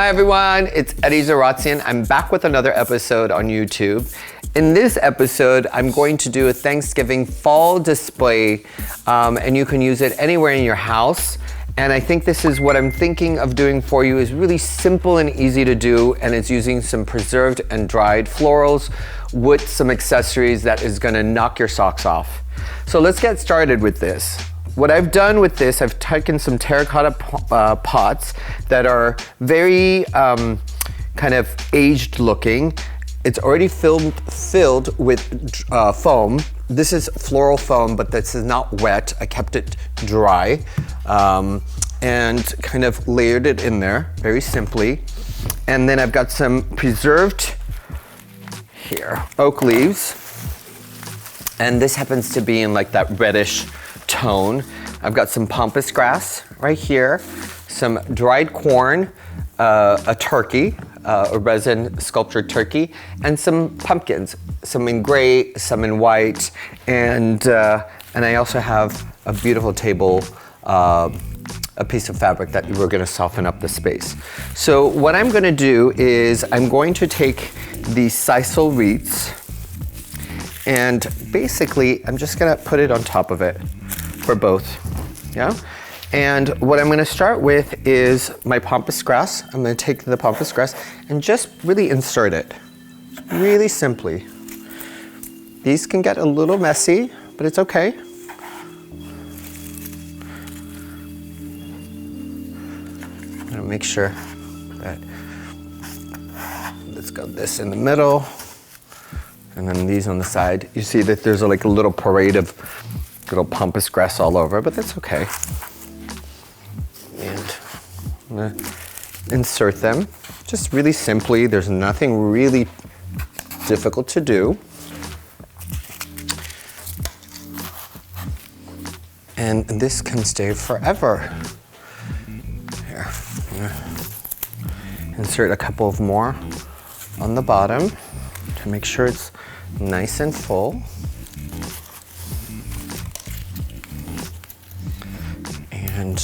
Hi everyone, it's Eddie Zaratsian. I'm back with another episode on YouTube. In this episode, I'm going to do a Thanksgiving fall display, and you can use it anywhere in your house. And I think this is what I'm thinking of doing for you is really simple and easy to do, and it's using some preserved and dried florals with some accessories that is gonna knock your socks off. So let's get started with this. What I've done with this, I've taken some terracotta pots that are very kind of aged looking. It's already filled with foam. This is floral foam, but this is not wet. I kept it dry and kind of layered it in there very simply. And then I've got some preserved oak leaves. And this happens to be in like that reddish tone. I've got some pompous grass right here, some dried corn, a turkey, a resin sculptured turkey, and some pumpkins, some in gray, some in white, and I also have a beautiful table, a piece of fabric that we're gonna soften up the space. So what I'm gonna do is I'm going to take these sisal wreaths, and basically I'm just gonna put it on top of it for both, yeah? And what I'm gonna start with is my pompous grass. I'm gonna take the pompous grass and just really insert it, really simply. These can get a little messy, but it's okay. I'm gonna make sure that, let's go this in the middle, and then these on the side. You see that there's like a little parade of little pompous grass all over, but that's okay. And I'm gonna insert them just really simply. There's nothing really difficult to do. And this can stay forever. Here, I'm gonna insert a couple of more on the bottom to make sure it's nice and full. And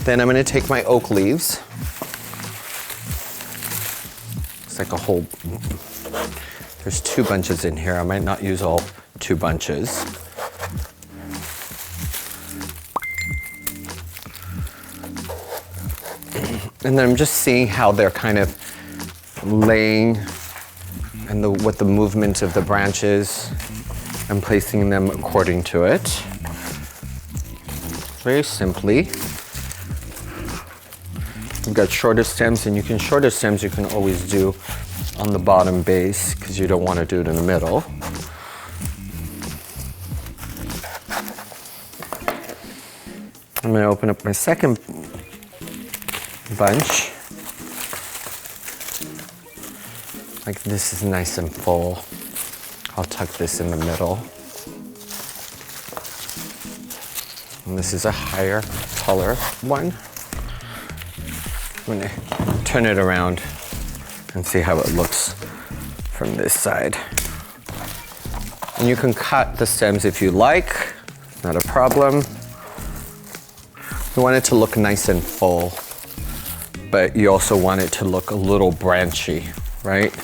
then I'm gonna take my oak leaves. It's like a whole, there's 2 bunches in here. I might not use all 2 bunches. And then I'm just seeing how they're kind of laying and what the movement of the branches. I'm placing them according to it. Very simply. We've got shorter stems, and shorter stems you can always do on the bottom base because you don't want to do it in the middle. I'm going to open up my second bunch. Like this is nice and full. I'll tuck this in the middle. And this is a higher, taller one. I'm gonna turn it around and see how it looks from this side. And you can cut the stems if you like, not a problem. You want it to look nice and full, but you also want it to look a little branchy, right?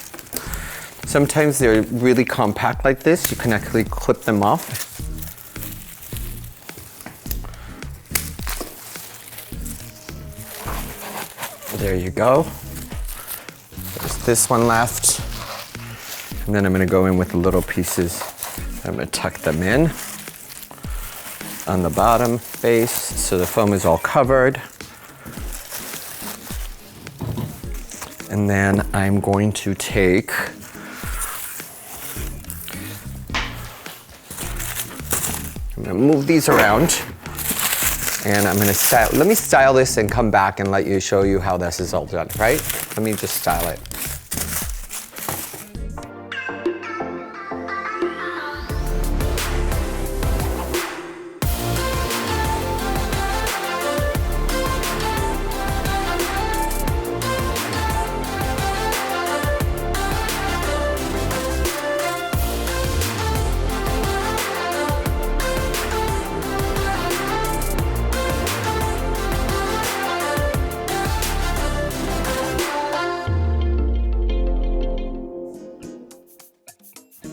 Sometimes they're really compact like this. You can actually clip them off. There you go. There's this one left. And then I'm gonna go in with the little pieces. I'm gonna tuck them in on the bottom base so the foam is all covered. And then I'm going to take I'm gonna move these around, and I'm gonna let me style this and come back and show you how this is all done, right? Let me just style it.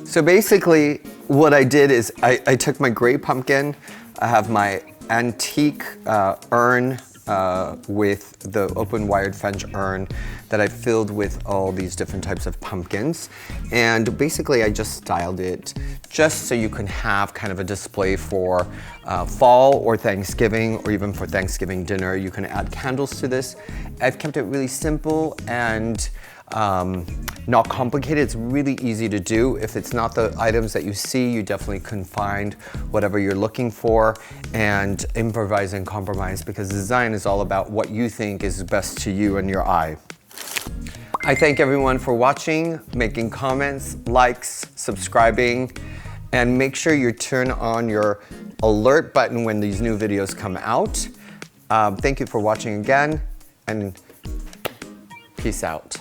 So basically what I did is I took my gray pumpkin, I have my antique urn with the open wired French urn that I filled with all these different types of pumpkins. And basically I just styled it just so you can have kind of a display for fall or Thanksgiving, or even for Thanksgiving dinner. You can add candles to this. I've kept it really simple and not complicated. It's really easy to do. If it's not the items that you see, you definitely can find whatever you're looking for and improvise and compromise, because design is all about what you think is best to you and your eye. I thank everyone for watching, making comments, likes, subscribing, and make sure you turn on your alert button when these new videos come out. Thank you for watching again, and peace out.